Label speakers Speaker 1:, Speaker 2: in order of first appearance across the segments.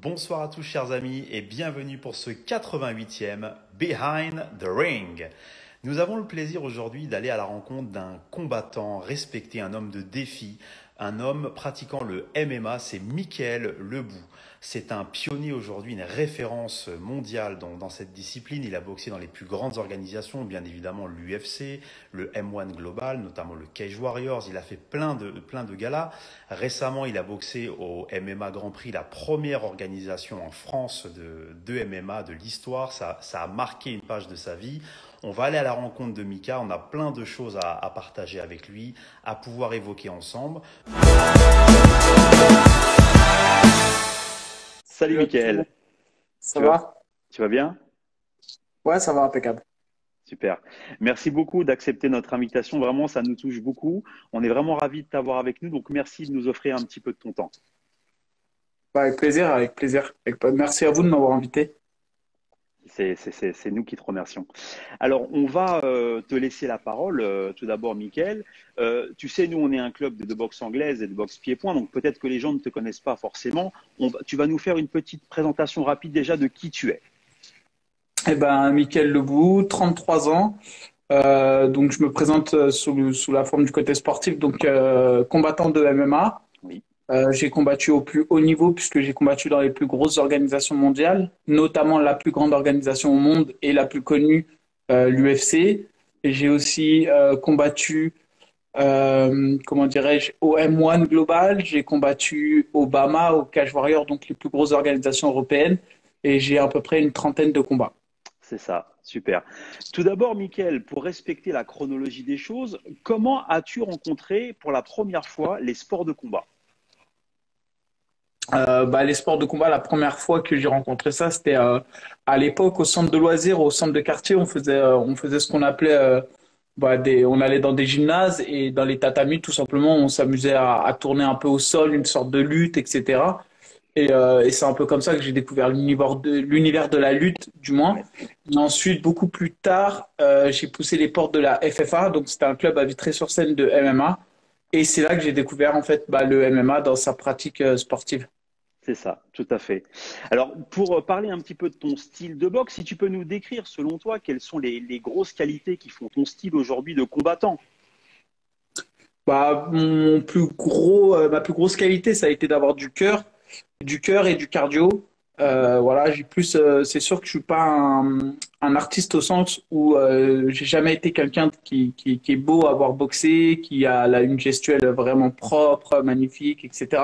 Speaker 1: Bonsoir à tous chers amis et bienvenue pour ce 88e Behind the Ring. Nous avons le plaisir aujourd'hui d'aller à la rencontre d'un combattant respecté, un homme de défi, un homme pratiquant le MMA, c'est Mickaël Lebou. C'est un pionnier aujourd'hui, une référence mondiale dans cette discipline. Il a boxé dans les plus grandes organisations, bien évidemment l'UFC, le M1 Global, notamment le Cage Warriors. Il a fait plein de galas. Récemment, il a boxé au MMA Grand Prix, la première organisation en France de MMA de l'histoire. Ça a marqué une page de sa vie. On va aller à la rencontre de Mika. On a plein de choses à partager avec lui, à pouvoir évoquer ensemble. Salut Mickaël.
Speaker 2: Ça va?
Speaker 1: Tu vas bien?
Speaker 2: Ouais, ça va, impeccable.
Speaker 1: Super. Merci beaucoup d'accepter notre invitation. Vraiment, ça nous touche beaucoup. On est vraiment ravis de t'avoir avec nous. Donc, merci de nous offrir un petit peu de ton temps.
Speaker 2: Bah, avec plaisir, avec plaisir. Merci à vous de m'avoir invité.
Speaker 1: C'est nous qui te remercions. Alors, on va te laisser la parole. Tout d'abord, Mickaël. Tu sais, nous, on est un club de boxe anglaise et de boxe pied-point, donc peut-être que les gens ne te connaissent pas forcément. Tu vas nous faire une petite présentation rapide déjà de qui tu es.
Speaker 2: Eh ben, Mickaël Lebou, 33 ans. Donc, je me présente sous la forme du côté sportif, donc combattant de MMA.
Speaker 1: Oui.
Speaker 2: J'ai combattu au plus haut niveau puisque j'ai combattu dans les plus grosses organisations mondiales, notamment la plus grande organisation au monde et la plus connue, l'UFC. Et j'ai aussi combattu, comment dirais-je, au M1 Global. J'ai combattu au BAMA, au Cage Warrior, donc les plus grosses organisations européennes. Et j'ai à peu près une trentaine de combats.
Speaker 1: C'est ça, super. Tout d'abord, Mickaël, pour respecter la chronologie des choses, comment as-tu rencontré pour la première fois les sports de combat?
Speaker 2: Les sports de combat, la première fois que j'ai rencontré ça, c'était à l'époque au centre de loisirs, au centre de quartier. On faisait ce qu'on appelait, on allait dans des gymnases et dans les tatamis, tout simplement, on s'amusait à tourner un peu au sol, une sorte de lutte, etc. Et c'est un peu comme ça que j'ai découvert l'univers de la lutte, du moins. Et ensuite, beaucoup plus tard, j'ai poussé les portes de la FFA, donc c'était un club à Vitry-sur-Seine de MMA. Et c'est là que j'ai découvert en fait le MMA dans sa pratique sportive.
Speaker 1: C'est ça, tout à fait. Alors, pour parler un petit peu de ton style de boxe, si tu peux nous décrire, selon toi, quelles sont les grosses qualités qui font ton style aujourd'hui de combattant?
Speaker 2: Ma plus grosse qualité, ça a été d'avoir du cœur et du cardio. Voilà, c'est sûr que je suis pas un artiste au sens où j'ai jamais été quelqu'un qui est beau à avoir boxé, qui a une gestuelle vraiment propre, magnifique, etc.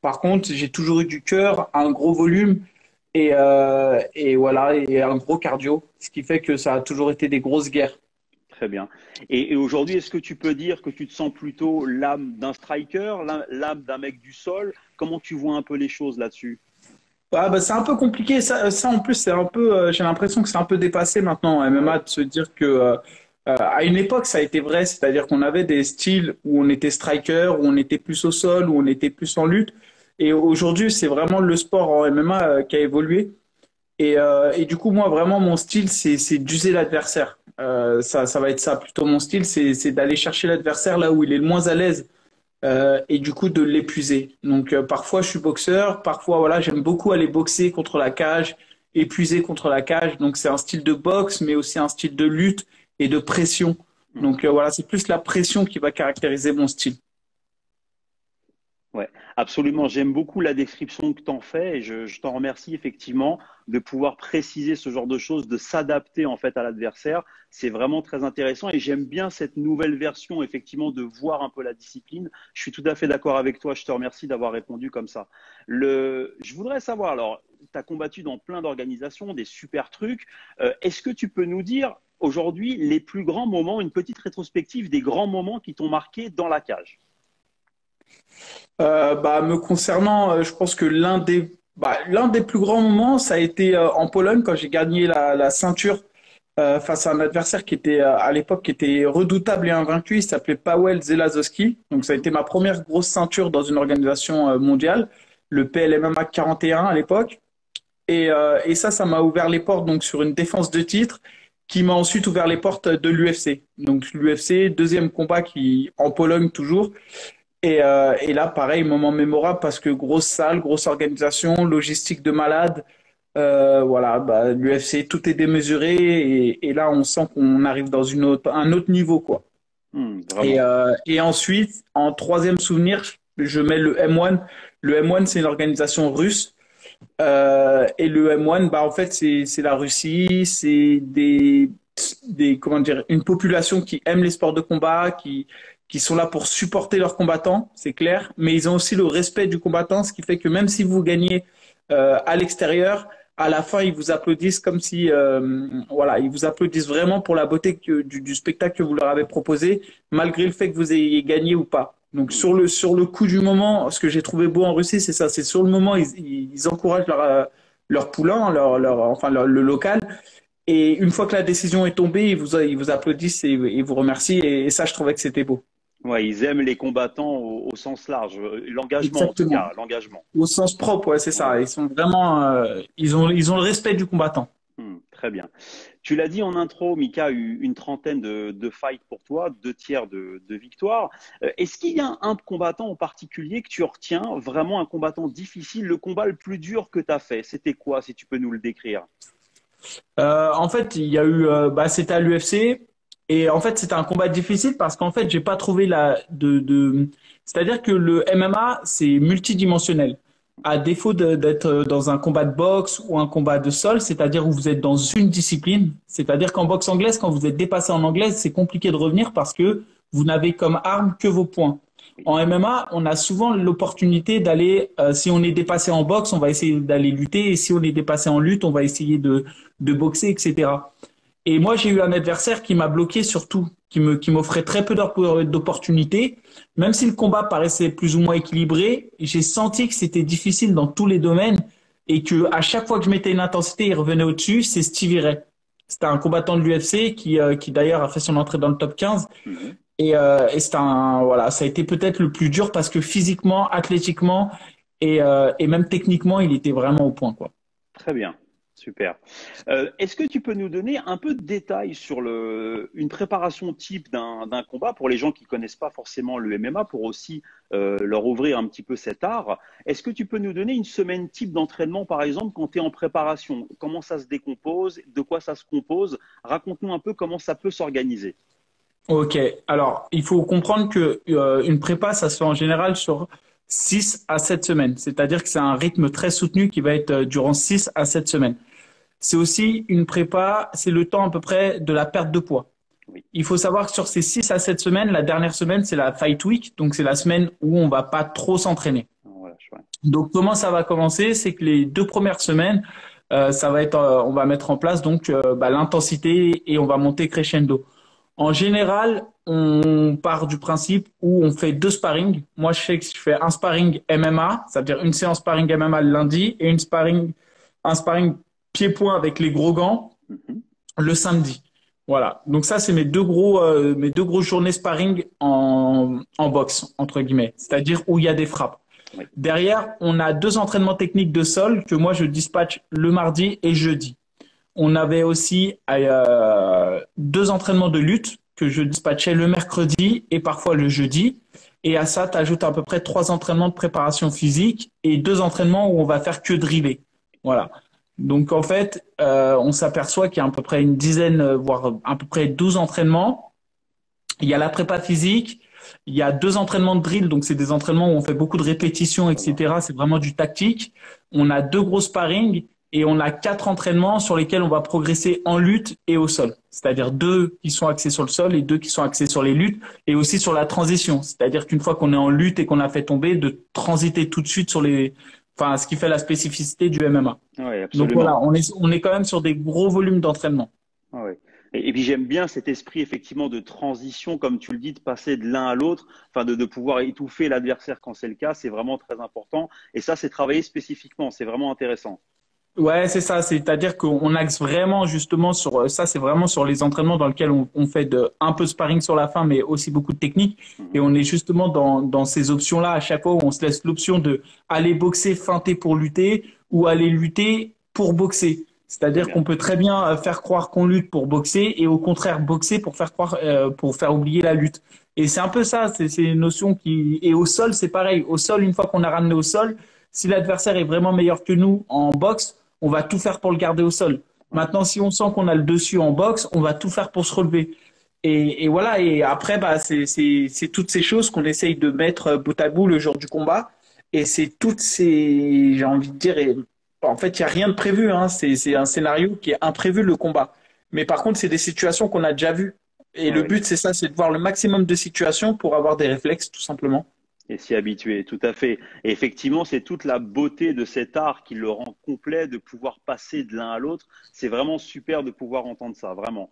Speaker 2: Par contre, j'ai toujours eu du cœur, un gros volume et voilà, et un gros cardio, ce qui fait que ça a toujours été des grosses guerres.
Speaker 1: Très bien. Et aujourd'hui, est-ce que tu peux dire que tu te sens plutôt l'âme d'un striker, l'âme d'un mec du sol? Comment tu vois un peu les choses là-dessus?
Speaker 2: C'est un peu compliqué. Ça en plus, c'est un peu. J'ai l'impression que c'est un peu dépassé maintenant en MMA de se dire que à une époque, ça a été vrai, c'est-à-dire qu'on avait des styles où on était striker, où on était plus au sol, où on était plus en lutte. Et aujourd'hui, c'est vraiment le sport en MMA qui a évolué. Et du coup, moi, vraiment, mon style, c'est d'user l'adversaire. Ça va être ça plutôt mon style, c'est d'aller chercher l'adversaire là où il est le moins à l'aise et du coup de l'épuiser. Donc parfois je suis boxeur, parfois voilà j'aime beaucoup aller boxer contre la cage, épuiser contre la cage. Donc c'est un style de boxe, mais aussi un style de lutte et de pression. Donc voilà, c'est plus la pression qui va caractériser mon style.
Speaker 1: Ouais, absolument. J'aime beaucoup la description que tu en fais et je t'en remercie effectivement de pouvoir préciser ce genre de choses, de s'adapter en fait à l'adversaire. C'est vraiment très intéressant et j'aime bien cette nouvelle version effectivement de voir un peu la discipline. Je suis tout à fait d'accord avec toi. Je te remercie d'avoir répondu comme ça. Je voudrais savoir, alors, tu as combattu dans plein d'organisations, des super trucs. Est-ce que tu peux nous dire aujourd'hui les plus grands moments, une petite rétrospective des grands moments qui t'ont marqué dans la cage?
Speaker 2: Me concernant, je pense que l'un des plus grands moments, ça a été en Pologne quand j'ai gagné la ceinture face à un adversaire qui était à l'époque qui était redoutable et invaincu. Il s'appelait Paweł Zelazowski. Donc ça a été ma première grosse ceinture dans une organisation mondiale, le PLMMA 41 à l'époque. Et ça m'a ouvert les portes donc sur une défense de titre qui m'a ensuite ouvert les portes de l'UFC. Donc l'UFC, deuxième combat qui en Pologne toujours. Et là, pareil, moment mémorable parce que grosse salle, grosse organisation, logistique de malade. Voilà, bah, l'UFC, tout est démesuré et là, on sent qu'on arrive dans un autre niveau, quoi.
Speaker 1: Vraiment.
Speaker 2: Et ensuite, en troisième souvenir, je mets le M1. Le M1, c'est une organisation russe. Et le M1, bah, en fait, c'est la Russie, c'est comment dire, une population qui aime les sports de combat, qui sont là pour supporter leurs combattants, c'est clair, mais ils ont aussi le respect du combattant, ce qui fait que même si vous gagnez à l'extérieur, à la fin, ils vous applaudissent comme si, voilà, ils vous applaudissent vraiment pour la beauté du spectacle que vous leur avez proposé, malgré le fait que vous ayez gagné ou pas. Donc sur le coup du moment, ce que j'ai trouvé beau en Russie, c'est ça, c'est sur le moment, ils encouragent leur poulain, enfin le local, et une fois que la décision est tombée, ils vous applaudissent et ils vous remercient, et ça, je trouvais que c'était beau.
Speaker 1: Ouais, ils aiment les combattants au sens large, l'engagement en tout
Speaker 2: Exactement.
Speaker 1: cas, l'engagement.
Speaker 2: Au sens propre, ouais, c'est
Speaker 1: Ouais.
Speaker 2: ça. Ils sont vraiment, ils ont le respect du combattant.
Speaker 1: Très bien. Tu l'as dit en intro, Mika, une trentaine de fights pour toi, deux tiers de victoire. Est-ce qu'il y a un combattant en particulier que tu retiens, vraiment un combattant difficile, le combat le plus dur que tu as fait? C'était quoi, si tu peux nous le décrire?
Speaker 2: En fait, il y a eu, bah, c'était à l'UFC et en fait, c'était un combat difficile parce qu'en fait, j'ai pas trouvé c'est-à-dire que le MMA, c'est multidimensionnel. À défaut d'être dans un combat de boxe ou un combat de sol, c'est-à-dire où vous êtes dans une discipline, c'est-à-dire qu'en boxe anglaise, quand vous êtes dépassé en anglaise, c'est compliqué de revenir parce que vous n'avez comme arme que vos poings. En MMA, on a souvent l'opportunité d'aller, si on est dépassé en boxe, on va essayer d'aller lutter, et si on est dépassé en lutte, on va essayer de boxer, etc. Et moi, j'ai eu un adversaire qui m'a bloqué sur tout, qui m'offrait très peu d'opportunités. Même si le combat paraissait plus ou moins équilibré, j'ai senti que c'était difficile dans tous les domaines et que à chaque fois que je mettais une intensité, il revenait au-dessus. C'est Stevie Ray. C'était un combattant de l'UFC qui d'ailleurs a fait son entrée dans le top 15.
Speaker 1: Mhm.
Speaker 2: Et voilà, ça a été peut-être le plus dur parce que physiquement, athlétiquement et même techniquement, il était vraiment au point, quoi.
Speaker 1: Très bien, super. Est-ce que tu peux nous donner un peu de détails sur une préparation type d'un combat pour les gens qui connaissent pas forcément le MMA, pour aussi leur ouvrir un petit peu cet art? Est-ce que tu peux nous donner une semaine type d'entraînement, par exemple, quand tu es en préparation? Comment ça se décompose? De quoi ça se compose? Raconte-nous un peu comment ça peut s'organiser.
Speaker 2: Ok, alors il faut comprendre que une prépa, ça se fait en général sur 6 à 7 semaines. C'est-à-dire que c'est un rythme très soutenu qui va être durant 6 à 7 semaines. C'est aussi une prépa, c'est le temps à peu près de la perte de poids.
Speaker 1: Oui,
Speaker 2: Il faut savoir que sur ces 6 à 7 semaines, la dernière semaine, c'est la fight week, donc c'est la semaine où on va pas trop s'entraîner.
Speaker 1: voilà, chouette.
Speaker 2: Donc comment ça va commencer? C'est que les 2 premières semaines, ça va être, on va mettre en place donc bah, l'intensité et on va monter crescendo. En général, on part du principe où on fait 2 sparring. Moi, je sais que je fais un sparring MMA, c'est-à-dire une séance sparring MMA le lundi et un sparring pied-point avec les gros gants
Speaker 1: Mhm.
Speaker 2: le samedi. Voilà. Donc ça, c'est mes deux grosses journées sparring en boxe, entre guillemets. C'est-à-dire où il y a des frappes.
Speaker 1: Oui,
Speaker 2: Derrière, on a 2 entraînements techniques de sol que moi, je dispatche le mardi et jeudi. On avait aussi 2 entraînements de lutte que je dispatchais le mercredi et parfois le jeudi. Et à ça, tu ajoutes à peu près 3 entraînements de préparation physique et 2 entraînements où on va faire que driller. Voilà. Donc en fait, on s'aperçoit qu'il y a à peu près une dizaine, voire à peu près 12 entraînements. Il y a la prépa physique, il y a 2 entraînements de drill, donc c'est des entraînements où on fait beaucoup de répétitions,
Speaker 1: ça marche.
Speaker 2: etc. C'est vraiment du tactique. On a 2 gros sparring et on a 4 entraînements sur lesquels on va progresser en lutte et au sol. C'est-à-dire 2 qui sont axés sur le sol et 2 qui sont axés sur les luttes et aussi sur la transition. C'est-à-dire qu'une fois qu'on est en lutte et qu'on a fait tomber, de transiter tout de suite enfin, ce qui fait la spécificité du MMA.
Speaker 1: Oui,
Speaker 2: Donc voilà,
Speaker 1: absolument.
Speaker 2: on est quand même sur des gros volumes d'entraînement.
Speaker 1: Ah ouais. Et puis j'aime bien cet esprit effectivement de transition, comme tu le dis, de passer de l'un à l'autre, enfin de pouvoir étouffer l'adversaire quand c'est le cas, c'est vraiment très important. Et ça, c'est travaillé spécifiquement, c'est vraiment intéressant.
Speaker 2: Ouais, c'est ça. C'est-à-dire qu'on axe vraiment justement sur ça. C'est vraiment sur les entraînements dans lesquels on fait un peu de sparring sur la fin, mais aussi beaucoup de technique. Et
Speaker 1: Mhm.
Speaker 2: on est justement dans ces options-là à chaque fois où on se laisse l'option de aller boxer, feinter pour lutter ou aller lutter pour boxer.
Speaker 1: Très
Speaker 2: C'est-à-dire
Speaker 1: bien.
Speaker 2: qu'on peut très bien faire croire qu'on lutte pour boxer et au contraire boxer pour faire croire, pour faire oublier la lutte. Et c'est un peu ça, c'est une notion qui… Et au sol, c'est pareil. Au sol, une fois qu'on a ramené au sol, si l'adversaire est vraiment meilleur que nous en boxe, on va tout faire pour le garder au sol.
Speaker 1: Ouais.
Speaker 2: Maintenant, si on sent qu'on a le dessus en boxe, on va tout faire pour se relever. Et voilà, et après, bah, c'est toutes ces choses qu'on essaye de mettre bout à bout le jour du combat. Et c'est toutes ces, j'ai envie de dire, en fait, il n'y a rien de prévu, hein. C'est un scénario qui est imprévu, le combat. Mais par contre, c'est des situations qu'on a déjà vues. Et
Speaker 1: Ouais,
Speaker 2: le
Speaker 1: ouais.
Speaker 2: but, c'est ça, c'est de voir le maximum de situations pour avoir des réflexes, tout simplement.
Speaker 1: Et s'y habituer, tout à fait. Et effectivement, c'est toute la beauté de cet art qui le rend complet, de pouvoir passer de l'un à l'autre. C'est vraiment super de pouvoir entendre ça, vraiment.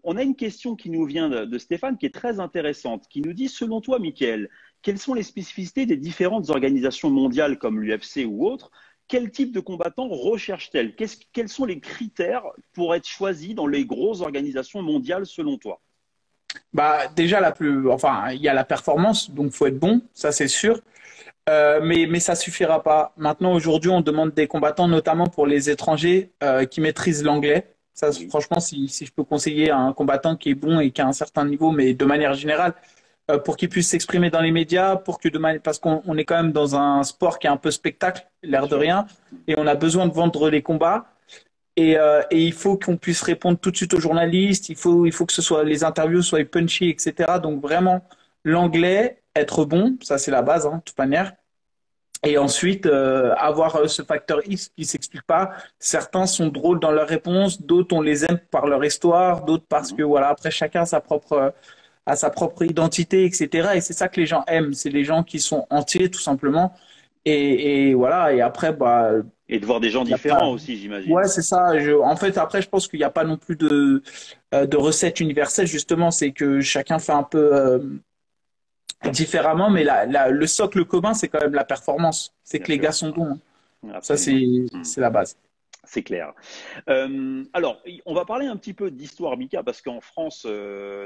Speaker 1: On a une question qui nous vient de Stéphane qui est très intéressante, qui nous dit, selon toi, Mickaël, quelles sont les spécificités des différentes organisations mondiales comme l'UFC ou autres? Quel type de combattant recherche-t-elle? Quels sont les critères pour être choisi dans les grosses organisations mondiales selon toi?
Speaker 2: Bah, déjà, enfin, il y a la performance, donc faut être bon, ça c'est sûr. Mais ça suffira pas. Maintenant, aujourd'hui, on demande des combattants, notamment pour les étrangers, qui maîtrisent l'anglais. Ça,
Speaker 1: Oui,
Speaker 2: franchement, si je peux conseiller un combattant qui est bon et qui a un certain niveau, mais de manière générale, pour qu'il puisse s'exprimer dans les médias, parce qu'on est quand même dans un sport qui est un peu spectacle,
Speaker 1: bien
Speaker 2: l'air de
Speaker 1: sûr.
Speaker 2: rien, et on a besoin de vendre les combats. Et il faut qu'on puisse répondre tout de suite aux journalistes. Il faut que les interviews soient punchy, etc. Donc vraiment, l'anglais, être bon, ça c'est la base, hein, de toute manière. Et ensuite, avoir ce facteur X qui s'explique pas. Certains sont drôles dans leurs réponses, d'autres on les aime par leur histoire, d'autres parce que
Speaker 1: Mhm.
Speaker 2: voilà, après chacun a sa propre identité, etc. Et c'est ça que les gens aiment, c'est les gens qui sont entiers tout simplement. Et voilà. Et après, bah,
Speaker 1: Et de voir des gens
Speaker 2: il y a pas.
Speaker 1: différents aussi, j'imagine.
Speaker 2: Ouais, c'est ça. En fait, après, je pense qu'il n'y a pas non plus de recette universelle. Justement, c'est que chacun fait un peu différemment, mais le socle commun, c'est quand même la performance. C'est
Speaker 1: Bien
Speaker 2: que les
Speaker 1: sûr.
Speaker 2: gars sont bons, hein. Ça,
Speaker 1: Absolument. Hmm.
Speaker 2: c'est la base.
Speaker 1: C'est clair. Alors, on va parler un petit peu d'histoire, Mika, parce qu'en France,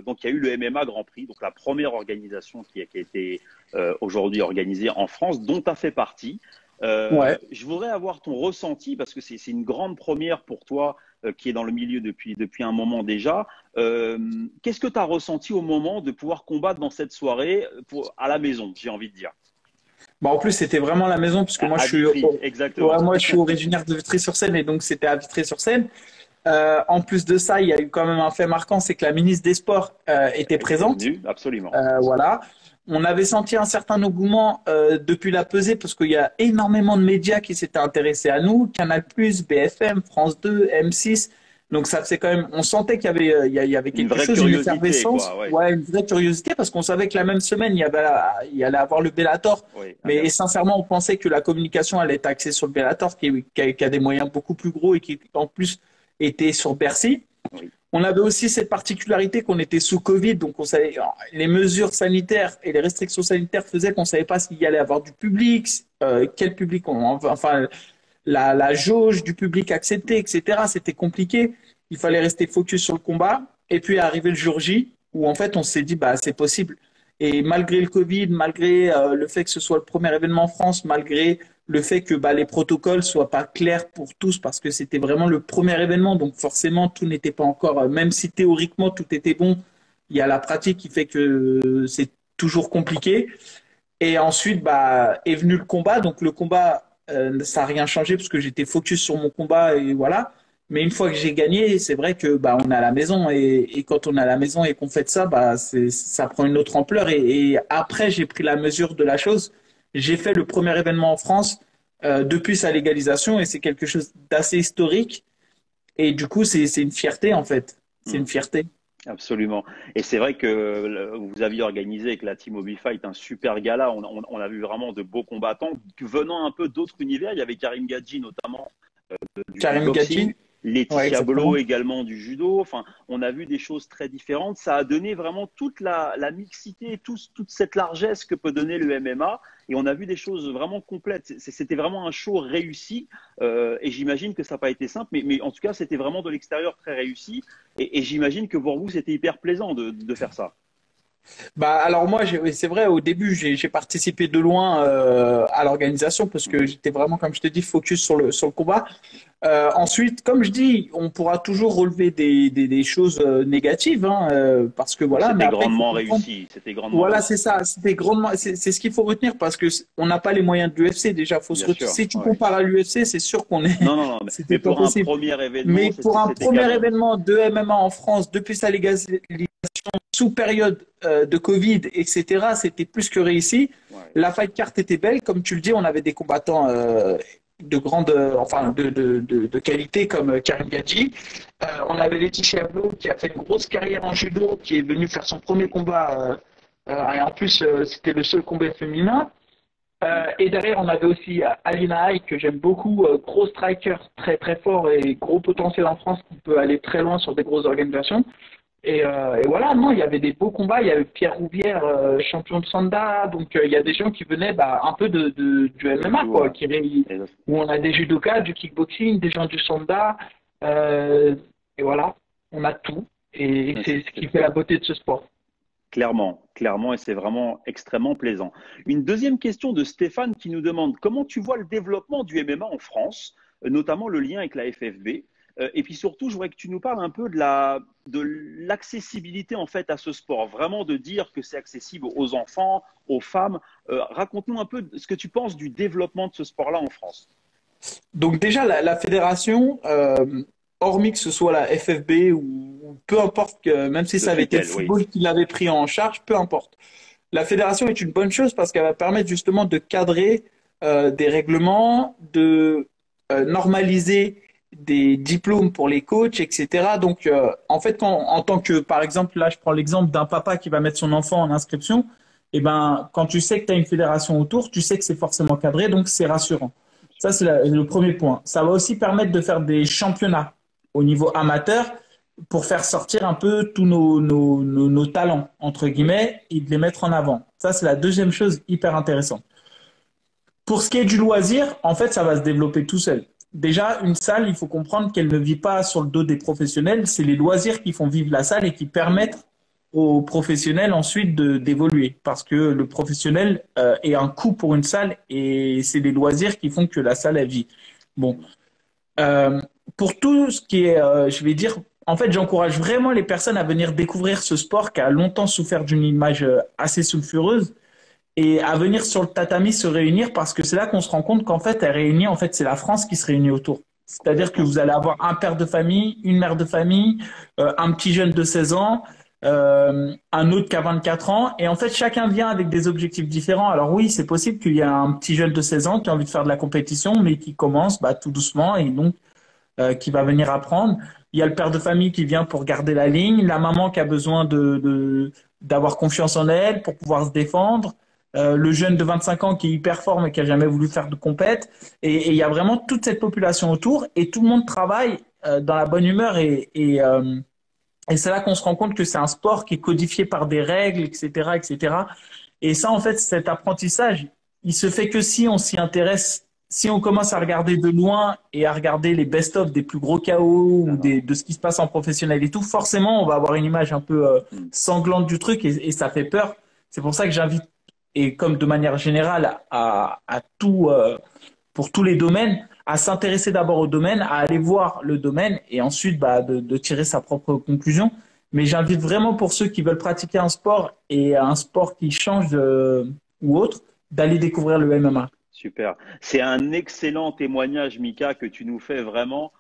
Speaker 1: donc il y a eu le MMA Grand Prix, donc la première organisation qui a été aujourd'hui organisée en France, dont tu as fait partie.
Speaker 2: Ouais.
Speaker 1: Je voudrais avoir ton ressenti, parce que c'est une grande première pour toi qui est dans le milieu depuis un moment déjà. Qu'est-ce que tu as ressenti au moment de pouvoir combattre dans cette soirée à la maison, j'ai envie de dire,
Speaker 2: Bah, en plus, c'était vraiment la maison, puisque
Speaker 1: à Vitry, exactement.
Speaker 2: ouais, moi, je suis originaire de Vitry-sur-Seine, et donc c'était à Vitry-sur-Seine. En plus de ça, il y a eu quand même un fait marquant, c'est que la ministre des Sports était
Speaker 1: Elle était
Speaker 2: présente.
Speaker 1: venue, absolument.
Speaker 2: Voilà. On avait senti un certain engouement depuis la pesée parce qu'il y a énormément de médias qui s'étaient intéressés à nous, Canal+, BFM, France 2, M6. Donc ça faisait quand même, on sentait qu'il y avait, il y avait
Speaker 1: Une
Speaker 2: quelque
Speaker 1: vraie
Speaker 2: chose, une
Speaker 1: curiosité,
Speaker 2: effervescence,
Speaker 1: quoi, ouais.
Speaker 2: ouais, une vraie curiosité parce qu'on savait que la même semaine il y allait avoir le Bellator.
Speaker 1: Oui, à
Speaker 2: Mais
Speaker 1: Bercy.
Speaker 2: sincèrement, on pensait que la communication allait être axée sur le Bellator qui a des moyens beaucoup plus gros et qui en plus était sur Bercy.
Speaker 1: Oui,
Speaker 2: On avait aussi cette particularité qu'on était sous Covid, donc on savait, les mesures sanitaires et les restrictions sanitaires faisaient qu'on ne savait pas s'il y allait avoir du public, quel public, enfin la jauge du public accepté, etc. C'était compliqué. Il fallait rester focus sur le combat. Et puis arrivé le jour J, où en fait on s'est dit bah c'est possible. Et malgré le Covid, malgré le fait que ce soit le premier événement en France, malgré le fait que bah, les protocoles soient pas clairs pour tous, parce que c'était vraiment le premier événement, donc forcément tout n'était pas encore, même si théoriquement tout était bon, il y a la pratique qui fait que c'est toujours compliqué. Et ensuite, bah, est venu le combat. Donc le combat, ça n'a rien changé parce que j'étais focus sur mon combat et voilà. Mais une fois que j'ai gagné, c'est vrai que bah, on est à la maison et quand on est à la maison et qu'on fait ça, bah, ça prend une autre ampleur. Et après, j'ai pris la mesure de la chose. J'ai fait le premier événement en France depuis sa légalisation et c'est quelque chose d'assez historique. Et du coup, c'est une fierté en fait. C'est
Speaker 1: hmm,
Speaker 2: une fierté.
Speaker 1: absolument. Et c'est vrai que vous aviez organisé avec la Team Hobby Fight un super gala. On a vu vraiment de beaux combattants venant un peu d'autres univers. Il y avait Karim Gadji notamment du
Speaker 2: Karim
Speaker 1: boxing,
Speaker 2: Gadji, ouais,
Speaker 1: Laetitia Bolo
Speaker 2: exactement.
Speaker 1: également du judo. Enfin, on a vu des choses très différentes. Ça a donné vraiment toute la mixité, toute cette largesse que peut donner le MMA. Et on a vu des choses vraiment complètes. C'était vraiment un show réussi. Et j'imagine que ça n'a pas été simple, mais en tout cas, c'était vraiment de l'extérieur très réussi. Et j'imagine que pour vous, c'était hyper plaisant de faire ça.
Speaker 2: Bah alors moi oui, c'est vrai au début j'ai participé de loin à l'organisation parce que
Speaker 1: Oui,
Speaker 2: j'étais vraiment comme je te dis focus sur le combat. Ensuite, comme je dis, on pourra toujours relever des choses négatives, hein, parce que
Speaker 3: Donc
Speaker 2: voilà, mais
Speaker 3: c'était
Speaker 2: après, il faut
Speaker 3: grandement
Speaker 2: comprendre.
Speaker 3: réussi. C'était grandement
Speaker 2: Voilà, c'est
Speaker 3: réussi.
Speaker 2: ça. C'était grandement, c'est ce qu'il faut retenir parce que on n'a pas les moyens de l'UFC. Déjà,
Speaker 3: Bien sûr.
Speaker 2: si tu
Speaker 3: Ouais.
Speaker 2: compares à l'UFC, c'est sûr qu'on est,
Speaker 3: Non, non, non.
Speaker 2: c'était
Speaker 3: Mais
Speaker 2: pas
Speaker 3: pour un
Speaker 2: possible.
Speaker 3: premier événement,
Speaker 2: Mais pour un
Speaker 3: c'était
Speaker 2: premier
Speaker 3: canon.
Speaker 2: événement de MMA en France, depuis sa légalisation sous période de Covid, etc., c'était plus que réussi.
Speaker 3: Ouais.
Speaker 2: La fight card était belle, comme tu le dis, on avait des combattants de grande, enfin de qualité comme Karim Gadji. On avait Laetitia Abloh qui a fait une grosse carrière en judo, qui est venue faire son premier combat, et en plus c'était le seul combat féminin. Et derrière, on avait aussi Alina Haye, que j'aime beaucoup, gros striker, très très fort et gros potentiel en France qui peut aller très loin sur des grosses organisations. Et voilà, non, il y avait des beaux combats. Il y avait Pierre Rouvière, champion de Sanda. Donc, il y a des gens qui venaient un peu du
Speaker 3: De
Speaker 2: MMA,
Speaker 3: tout,
Speaker 2: quoi,
Speaker 3: ouais. Et-
Speaker 2: où on a des judokas, du kickboxing, des gens du Sanda. Euh, et voilà, on a tout. Et c'est ce qui fait la beauté de ce sport.
Speaker 3: Clairement, clairement, et c'est vraiment extrêmement plaisant. Une deuxième question de Stéphane qui nous demande comment tu vois le développement du MMA en France, notamment le lien avec la FFB. Et puis surtout, je voudrais que tu nous parles un peu de l'accessibilité en fait à ce sport, vraiment de dire que c'est accessible aux enfants, aux femmes. Raconte-nous un peu ce que tu penses du développement de ce sport-là en France.
Speaker 2: Donc déjà, la fédération, hormis que ce soit la FFB ou peu importe, même si ça avait
Speaker 3: Depuis
Speaker 2: été le
Speaker 3: quel, oui.
Speaker 2: football qui l'avait pris en charge, peu importe. La fédération est une bonne chose parce qu'elle va permettre justement de cadrer des règlements, de normaliser des diplômes pour les coachs, etc. Donc, en fait, en tant que, par exemple, là, je prends l'exemple d'un papa qui va mettre son enfant en inscription, et ben, quand tu sais que tu as une fédération autour, tu sais que c'est forcément cadré, donc c'est rassurant. Ça, c'est le premier point. Ça va aussi permettre de faire des championnats au niveau amateur pour faire sortir un peu tous nos talents, entre
Speaker 3: Oui,
Speaker 2: guillemets, et de les mettre en avant. Ça, c'est la deuxième chose hyper intéressante. Pour ce qui est du loisir, en fait, ça va se développer tout seul. Déjà, une salle, il faut comprendre qu'elle ne vit pas sur le dos des professionnels. C'est les loisirs qui font vivre la salle et qui
Speaker 3: absolument.
Speaker 2: permettent aux professionnels ensuite d'évoluer. Parce que le professionnel est un coût pour une salle et c'est les loisirs qui font que la salle, elle vit. Bon, euh, pour tout ce qui est, je vais dire, en fait, j'encourage vraiment les personnes à venir découvrir ce sport qui a longtemps souffert d'une image assez sulfureuse et à venir sur le tatami se réunir parce que c'est là qu'on se rend compte qu'en fait, elle réunit, en fait, c'est la France qui se réunit autour. C'est-à-dire que
Speaker 3: Complètement.
Speaker 2: vous allez avoir un père de famille, une mère de famille, un petit jeune de 16 ans, un autre qui a 24 ans. Et en fait, chacun vient avec des objectifs différents. Alors oui, c'est possible qu'il y ait un petit jeune de 16 ans qui a envie de faire de la compétition, mais qui commence tout doucement et donc qui va venir apprendre. Il y a le père de famille qui vient pour garder la ligne, la maman qui a besoin d'avoir confiance en elle pour pouvoir se défendre, le jeune de 25 ans qui est hyper fort mais qui a jamais voulu faire de compète. Et il y a vraiment toute cette population autour et tout le monde travaille dans la bonne humeur et c'est là qu'on se rend compte que c'est un sport qui est codifié par des règles, etc., etc. Et ça, en fait, cet apprentissage, il se fait que si on s'y intéresse, si on commence à regarder de loin et à regarder les best-of des plus gros KO ou
Speaker 3: Alors,
Speaker 2: de ce qui se passe en professionnel et tout, forcément, on va avoir une image un peu
Speaker 3: hmm,
Speaker 2: sanglante du truc et ça fait peur. C'est pour ça que j'invite, et comme de manière générale, à tout, pour tous les domaines, à s'intéresser d'abord au domaine, à aller voir le domaine et ensuite de tirer sa propre conclusion. Mais j'invite vraiment pour ceux qui veulent pratiquer un sport et un sport qui change ou autre, d'aller découvrir le MMA.
Speaker 3: super. C'est un excellent témoignage, Mika, que tu nous fais vraiment.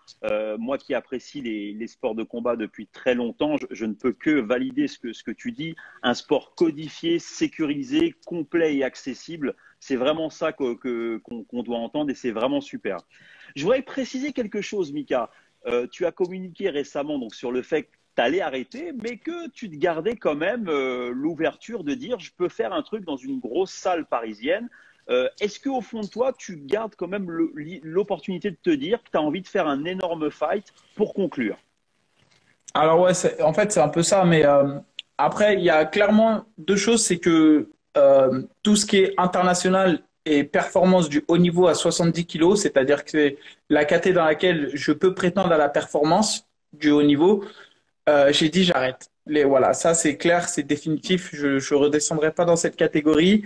Speaker 3: Moi qui apprécie les sports de combat depuis très longtemps, je ne peux que valider ce que tu dis. Un sport codifié, sécurisé, complet et accessible. C'est vraiment ça qu'on doit entendre et c'est vraiment super. Je voudrais préciser quelque chose, Mika. Tu as communiqué récemment donc, sur le fait que tu allais arrêter, mais que tu te gardais quand même l'ouverture de dire je peux faire un truc dans une grosse salle parisienne. Est-ce qu'au fond de toi, tu gardes quand même l'opportunité de te dire que tu as envie de faire un énorme fight pour conclure?
Speaker 2: Alors ouais, en fait c'est un peu ça, mais après il y a clairement deux choses, c'est que tout ce qui est international et performance du haut niveau à 70 kilos, c'est-à-dire que c'est la caté dans laquelle je peux prétendre à la performance du haut niveau, j'ai dit j'arrête. Voilà, ça c'est clair, c'est définitif, je redescendrai pas dans cette catégorie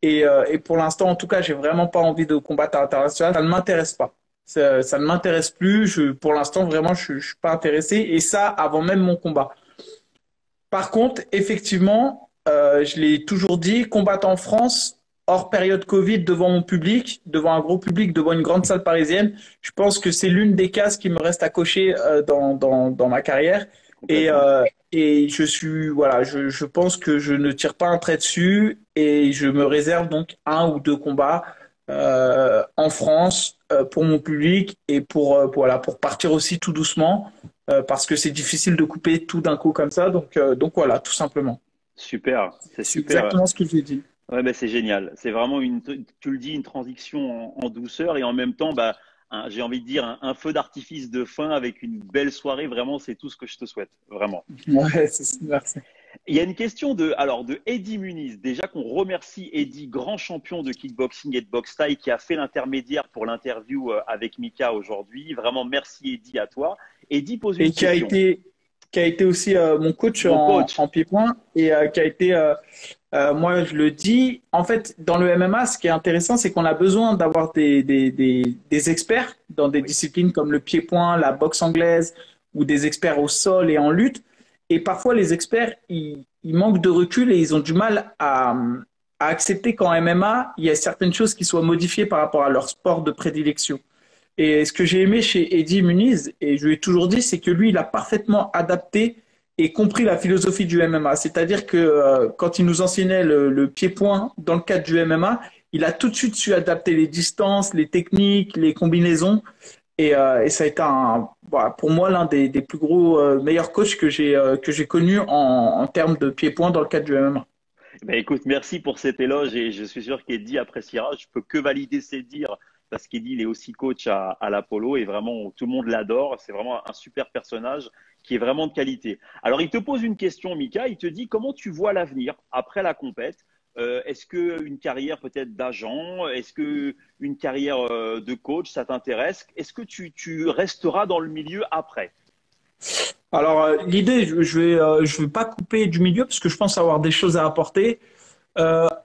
Speaker 2: et pour l'instant en tout cas j'ai vraiment pas envie de combattre à l'international, ça ne m'intéresse pas. Ça ne m'intéresse plus. Pour l'instant, vraiment, je suis pas intéressé. Et ça, avant même mon combat. Par contre, effectivement, je l'ai toujours dit, combattre en France, hors période Covid, devant mon public, devant un gros public, devant une grande salle parisienne, je pense que c'est l'une des cases qui me reste à cocher dans ma carrière. Et,
Speaker 3: Complètement.
Speaker 2: euh, et voilà, je pense que je ne tire pas un trait dessus et je me réserve donc un ou deux combats en France pour mon public et voilà, pour partir aussi tout doucement parce que c'est difficile de couper tout d'un coup comme ça. Donc voilà, tout simplement.
Speaker 3: Super, c'est
Speaker 2: C'est
Speaker 3: super.
Speaker 2: exactement ce que j'ai dit.
Speaker 3: Ouais, ben c'est génial. C'est vraiment tu le dis, une transition en douceur et en même temps, bah, j'ai envie de dire un feu d'artifice de fin avec une belle soirée. Vraiment, c'est tout ce que je te souhaite. Vraiment.
Speaker 2: Ouais, merci.
Speaker 3: Il y a une question de Eddie Muniz. Déjà qu'on remercie Eddie, grand champion de kickboxing et de boxe thaï, qui a fait l'intermédiaire pour l'interview avec Mika aujourd'hui. Vraiment, merci Eddie à toi. Eddie pose
Speaker 2: Et
Speaker 3: une question.
Speaker 2: qui a été aussi mon coach
Speaker 3: Mon coach.
Speaker 2: en pied-point et qui a été, moi je le dis, en fait, dans le MMA, ce qui est intéressant, c'est qu'on a besoin d'avoir des experts dans des
Speaker 3: Oui.
Speaker 2: disciplines comme le pied-point, la boxe anglaise ou des experts au sol et en lutte. Et parfois, les experts, ils manquent de recul et ils ont du mal à accepter qu'en MMA, il y a certaines choses qui soient modifiées par rapport à leur sport de prédilection. Et ce que j'ai aimé chez Eddie Muniz, et je lui ai toujours dit, c'est que lui, il a parfaitement adapté et compris la philosophie du MMA. C'est-à-dire que quand il nous enseignait le pied-point dans le cadre du MMA, il a tout de suite su adapter les distances, les techniques, les combinaisons. Et ça a été voilà, pour moi l'un des plus gros, meilleurs coachs que j'ai connus en termes de pied-point dans le cadre du MMA.
Speaker 3: Ben, écoute, merci pour cet éloge et je suis sûr qu'Eddie appréciera. Je peux que valider ses dires parce qu'Eddie, il est aussi coach à l'Apollo et vraiment, tout le monde l'adore. C'est vraiment un super personnage qui est vraiment de qualité. Alors, il te pose une question, Mika. Il te dit comment tu vois l'avenir après la compète? Est-ce que une carrière peut-être d'agent? Est-ce que une carrière de coach, ça t'intéresse? Est-ce que tu resteras dans le milieu après?
Speaker 2: Alors l'idée, je vais pas couper du milieu parce que je pense avoir des choses à apporter.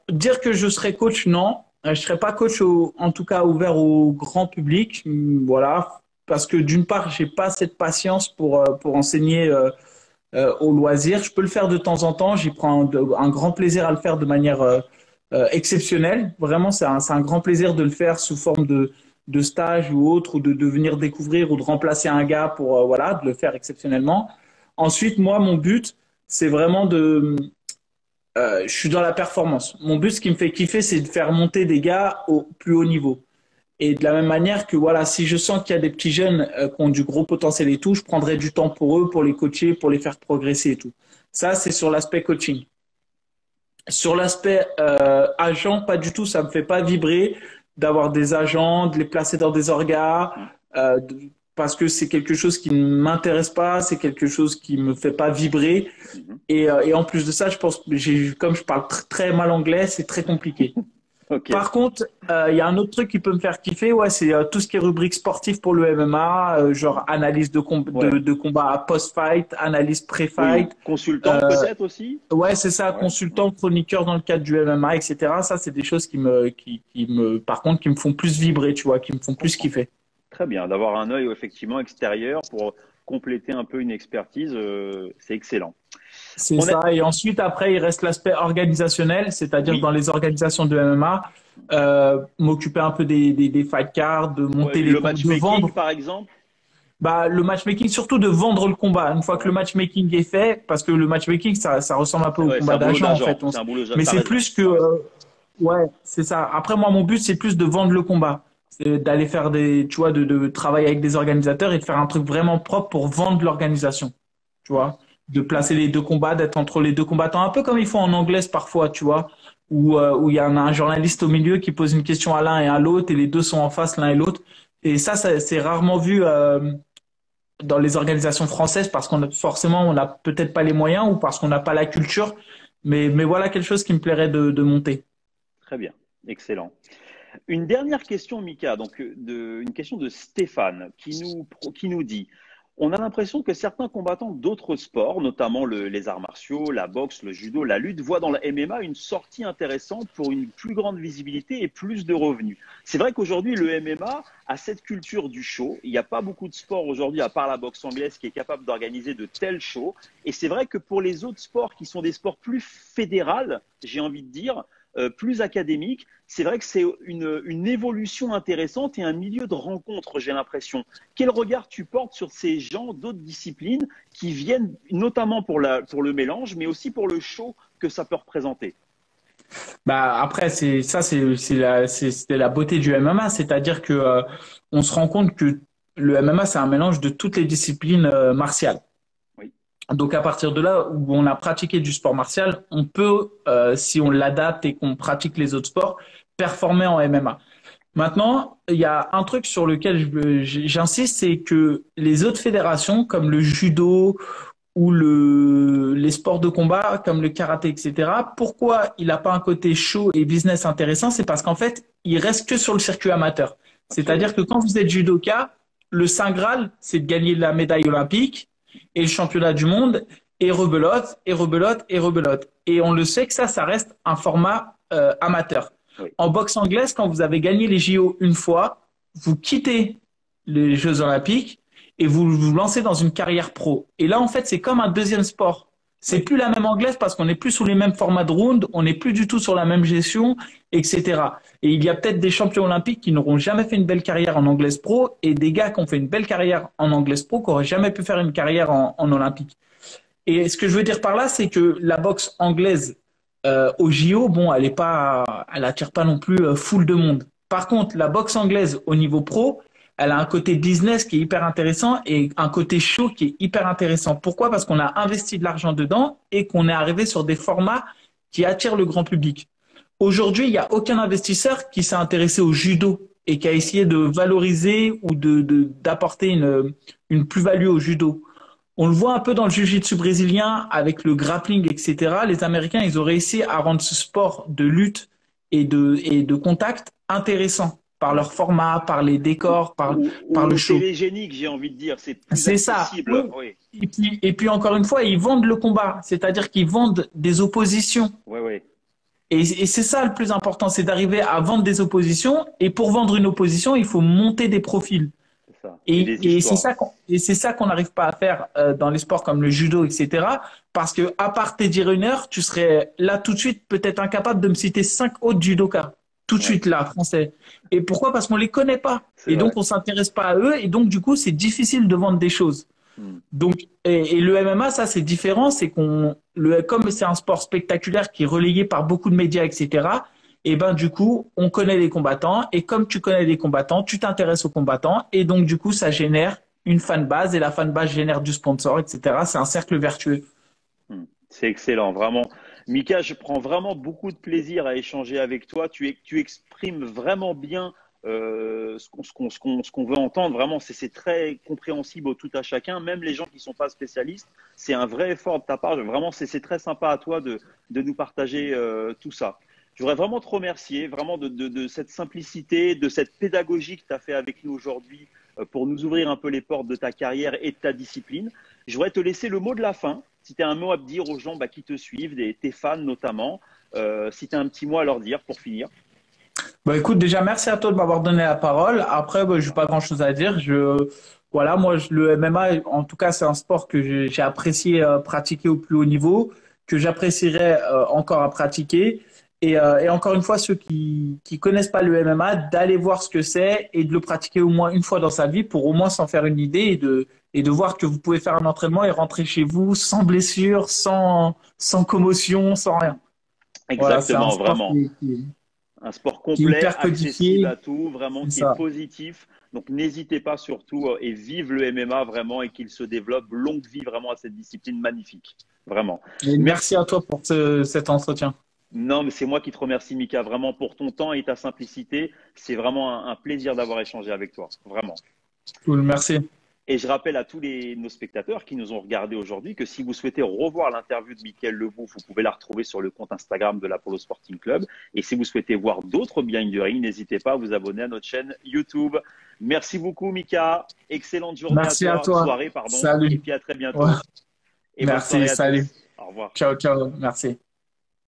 Speaker 2: Dire que je serai coach, non. Je serai pas coach en tout cas ouvert au grand public, voilà, parce que d'une part, j'ai pas cette patience pour enseigner au loisir. Je peux le faire de temps en temps. J'y prends un grand plaisir à le faire de manière exceptionnelle. Vraiment, c'est un grand plaisir de le faire sous forme de stage ou autre, ou de venir découvrir ou de remplacer un gars pour voilà, de le faire exceptionnellement. Ensuite, moi, mon but, c'est vraiment je suis dans la performance. Mon but, ce qui me fait kiffer, c'est de faire monter des gars au plus haut niveau. Et de la même manière que voilà, si je sens qu'il y a des petits jeunes qui ont du gros potentiel et tout, je prendrai du temps pour eux, pour les coacher, pour les faire progresser et tout. Ça, c'est sur l'aspect coaching. Sur l'aspect agent, pas du tout, ça me fait pas vibrer d'avoir des agents, de les placer dans des orgas, parce que c'est quelque chose qui ne m'intéresse pas, c'est quelque chose qui me fait pas vibrer.
Speaker 3: Mhm.
Speaker 2: Et en plus de ça, je pense que comme je parle très mal anglais, c'est très compliqué.
Speaker 3: Ok.
Speaker 2: Par contre, il y a un autre truc qui peut me faire kiffer, ouais, c'est tout ce qui est rubrique sportive pour le MMA, genre analyse
Speaker 3: Ouais.
Speaker 2: de combat post-fight, analyse
Speaker 3: Oui, ou
Speaker 2: pré-fight.
Speaker 3: consultant
Speaker 2: Euh,
Speaker 3: peut-être aussi?
Speaker 2: ouais, c'est ça,
Speaker 3: Ouais.
Speaker 2: consultant, chroniqueur dans le cadre du MMA, etc. Ça, c'est des choses par contre, qui me font plus vibrer, tu vois, qui me font
Speaker 3: Je
Speaker 2: plus
Speaker 3: comprends.
Speaker 2: kiffer.
Speaker 3: Très bien. D'avoir un œil effectivement extérieur pour compléter un peu une expertise, c'est excellent.
Speaker 2: C'est
Speaker 3: On est...
Speaker 2: ça. Et ensuite, après, il reste l'aspect organisationnel, c'est-à-dire dans
Speaker 3: Oui,
Speaker 2: les organisations de MMA, m'occuper un peu des fight cards, de
Speaker 3: ouais,
Speaker 2: monter
Speaker 3: le
Speaker 2: de vendre.
Speaker 3: matchmaking par exemple.
Speaker 2: Bah, le matchmaking, surtout de vendre le combat. Une fois que le
Speaker 3: Ouais.
Speaker 2: matchmaking est fait, parce que le matchmaking, ça ressemble un peu au
Speaker 3: Ouais, c'est
Speaker 2: combat
Speaker 3: un boulot
Speaker 2: d'agent, en
Speaker 3: d'agent.
Speaker 2: fait.
Speaker 3: C'est un boulot.
Speaker 2: Mais
Speaker 3: T'as
Speaker 2: c'est
Speaker 3: raison.
Speaker 2: plus que,
Speaker 3: T'as raison.
Speaker 2: ouais, c'est ça. Après, moi, mon but, c'est plus de vendre le combat. C'est d'aller faire tu vois, de travailler avec des organisateurs et de faire un truc vraiment propre pour vendre l'organisation. Tu vois, de placer les deux combats, d'être entre les deux combattants, un peu comme ils font en anglaise parfois, tu vois, où il y a un journaliste au milieu qui pose une question à l'un et à l'autre et les deux sont en face l'un et l'autre. Et ça c'est rarement vu dans les organisations françaises parce forcément on n'a peut-être pas les moyens ou parce qu'on n'a pas la culture. Mais voilà quelque chose qui me plairait de monter.
Speaker 3: Très bien. Excellent. Une dernière question, Mika. Donc, une question de Stéphane qui nous dit. On a l'impression que certains combattants d'autres sports, notamment les arts martiaux, la boxe, le judo, la lutte, voient dans la MMA une sortie intéressante pour une plus grande visibilité et plus de revenus. C'est vrai qu'aujourd'hui, le MMA a cette culture du show. Il n'y a pas beaucoup de sports aujourd'hui, à part la boxe anglaise, qui est capable d'organiser de tels shows. Et c'est vrai que pour les autres sports qui sont des sports plus fédérales, j'ai envie de dire, plus académiques, c'est vrai que c'est une évolution intéressante et un milieu de rencontre, j'ai l'impression. Quel regard tu portes sur ces gens d'autres disciplines qui viennent notamment pour le mélange, mais aussi pour le show que ça peut représenter?
Speaker 2: Bah après c'est la beauté du MMA, c'est-à-dire que on se rend compte que le MMA c'est un mélange de toutes les disciplines martiales.
Speaker 3: Oui.
Speaker 2: Donc à partir de là où on a pratiqué du sport martial, on peut si on l'adapte et qu'on pratique les autres sports, performer en MMA. Maintenant, il y a un truc sur lequel j'insiste, c'est que les autres fédérations comme le judo ou les sports de combat comme le karaté, etc. Pourquoi il n'a pas un côté show et business intéressant? C'est parce qu'en fait, il reste que sur le circuit amateur. C'est-à-dire que quand vous êtes judoka, le Saint Graal, c'est de gagner la médaille olympique et le championnat du monde et rebelote, et rebelote, et rebelote. Et on le sait que ça reste un format amateur.
Speaker 3: Oui.
Speaker 2: En boxe anglaise, quand vous avez gagné les JO une fois, vous quittez les Jeux olympiques et vous vous lancez dans une carrière pro. Et là, en fait, c'est comme un deuxième sport. C'est plus la même anglaise parce qu'on n'est plus sous les mêmes formats de round, on n'est plus du tout sur la même gestion, etc. Et il y a peut-être des champions olympiques qui n'auront jamais fait une belle carrière en anglaise pro et des gars qui ont fait une belle carrière en anglaise pro qui n'auraient jamais pu faire une carrière en olympique. Et ce que je veux dire par là, c'est que la boxe anglaise au JO, bon, elle attire pas non plus foule de monde. Par contre, la boxe anglaise au niveau pro, elle a un côté business qui est hyper intéressant et un côté show qui est hyper intéressant. Pourquoi? Parce qu'on a investi de l'argent dedans et qu'on est arrivé sur des formats qui attirent le grand public. Aujourd'hui, il n'y a aucun investisseur qui s'est intéressé au judo et qui a essayé de valoriser ou d'apporter une plus-value au judo. On le voit un peu dans le jiu-jitsu brésilien avec le grappling, etc. Les Américains, ils ont réussi à rendre ce sport de lutte et de contact intéressant par leur format, par les décors, par le show.
Speaker 3: Télégénique, j'ai envie de dire, c'est plus
Speaker 2: C'est ça.
Speaker 3: accessible.
Speaker 2: Oui. Et puis encore une fois, ils vendent le combat, c'est-à-dire qu'ils vendent des oppositions.
Speaker 3: Oui, oui.
Speaker 2: Et c'est ça le plus important, c'est d'arriver à vendre des oppositions. Et pour vendre une opposition, il faut monter des profils.
Speaker 3: C'est ça.
Speaker 2: Et c'est ça qu'on n'arrive pas à faire dans les sports comme le judo, etc. Parce que à part Teddy Riner, tu serais là tout de suite peut-être incapable de me citer 5 autres judokas. Tout de suite là, français. Et pourquoi? Parce qu'on les connaît pas. Et donc on s'intéresse pas à eux. Et donc du coup, c'est difficile de vendre des choses. Donc et le MMA, ça c'est différent, c'est comme c'est un sport spectaculaire qui est relayé par beaucoup de médias, etc. Et ben du coup, on connaît les combattants. Et comme tu connais les combattants, tu t'intéresses aux combattants. Et donc du coup, ça génère une fanbase et la fanbase génère du sponsor, etc. C'est un cercle vertueux.
Speaker 3: C'est excellent, vraiment. Mika, je prends vraiment beaucoup de plaisir à échanger avec toi. Tu exprimes vraiment bien ce qu'on veut entendre. Vraiment, c'est très compréhensible au tout à chacun, même les gens qui ne sont pas spécialistes. C'est un vrai effort de ta part. Vraiment, c'est très sympa à toi de nous partager tout ça. Je voudrais vraiment te remercier vraiment de cette simplicité, de cette pédagogie que tu as fait avec nous aujourd'hui pour nous ouvrir un peu les portes de ta carrière et de ta discipline. Je voudrais te laisser le mot de la fin. Si tu as un mot à dire aux gens qui te suivent, tes fans notamment, si tu as un petit mot à leur dire pour finir.
Speaker 2: Bah écoute, déjà merci à toi de m'avoir donné la parole. Après, je n'ai pas grand-chose à dire. Voilà, moi le MMA, en tout cas, c'est un sport que j'ai apprécié pratiquer au plus haut niveau, que j'apprécierais encore à pratiquer. Et encore une fois, ceux qui connaissent pas le MMA, d'aller voir ce que c'est et de le pratiquer au moins une fois dans sa vie pour au moins s'en faire une idée et de voir que vous pouvez faire un entraînement et rentrer chez vous sans blessure, sans commotion, sans rien.
Speaker 3: Exactement,
Speaker 2: voilà,
Speaker 3: vraiment. Un sport
Speaker 2: qui est
Speaker 3: complet,
Speaker 2: hyper codifié.
Speaker 3: accessible à tout, vraiment qui
Speaker 2: Ça.
Speaker 3: est positif. Donc n'hésitez pas surtout et vive le MMA vraiment et qu'il se développe. Longue vie vraiment à cette discipline magnifique. Vraiment.
Speaker 2: Et merci à toi pour cet entretien.
Speaker 3: Non, mais c'est moi qui te remercie, Mika, vraiment pour ton temps et ta simplicité. C'est vraiment un plaisir d'avoir échangé avec toi. Vraiment.
Speaker 2: Cool, merci.
Speaker 3: Et je rappelle à tous nos spectateurs qui nous ont regardés aujourd'hui que si vous souhaitez revoir l'interview de Mickaël Leboeuf, vous pouvez la retrouver sur le compte Instagram de l'Apollo Sporting Club. Et si vous souhaitez voir d'autres Behind the Ring, n'hésitez pas à vous abonner à notre chaîne YouTube. Merci beaucoup, Mika. Excellente journée
Speaker 2: Merci à toi.
Speaker 3: soirée, pardon.
Speaker 2: Salut.
Speaker 3: Et puis à très bientôt.
Speaker 2: Ouais.
Speaker 3: Et bonne
Speaker 2: Merci,
Speaker 3: soirée à
Speaker 2: salut.
Speaker 3: tous. Au revoir.
Speaker 2: Ciao, ciao. Merci.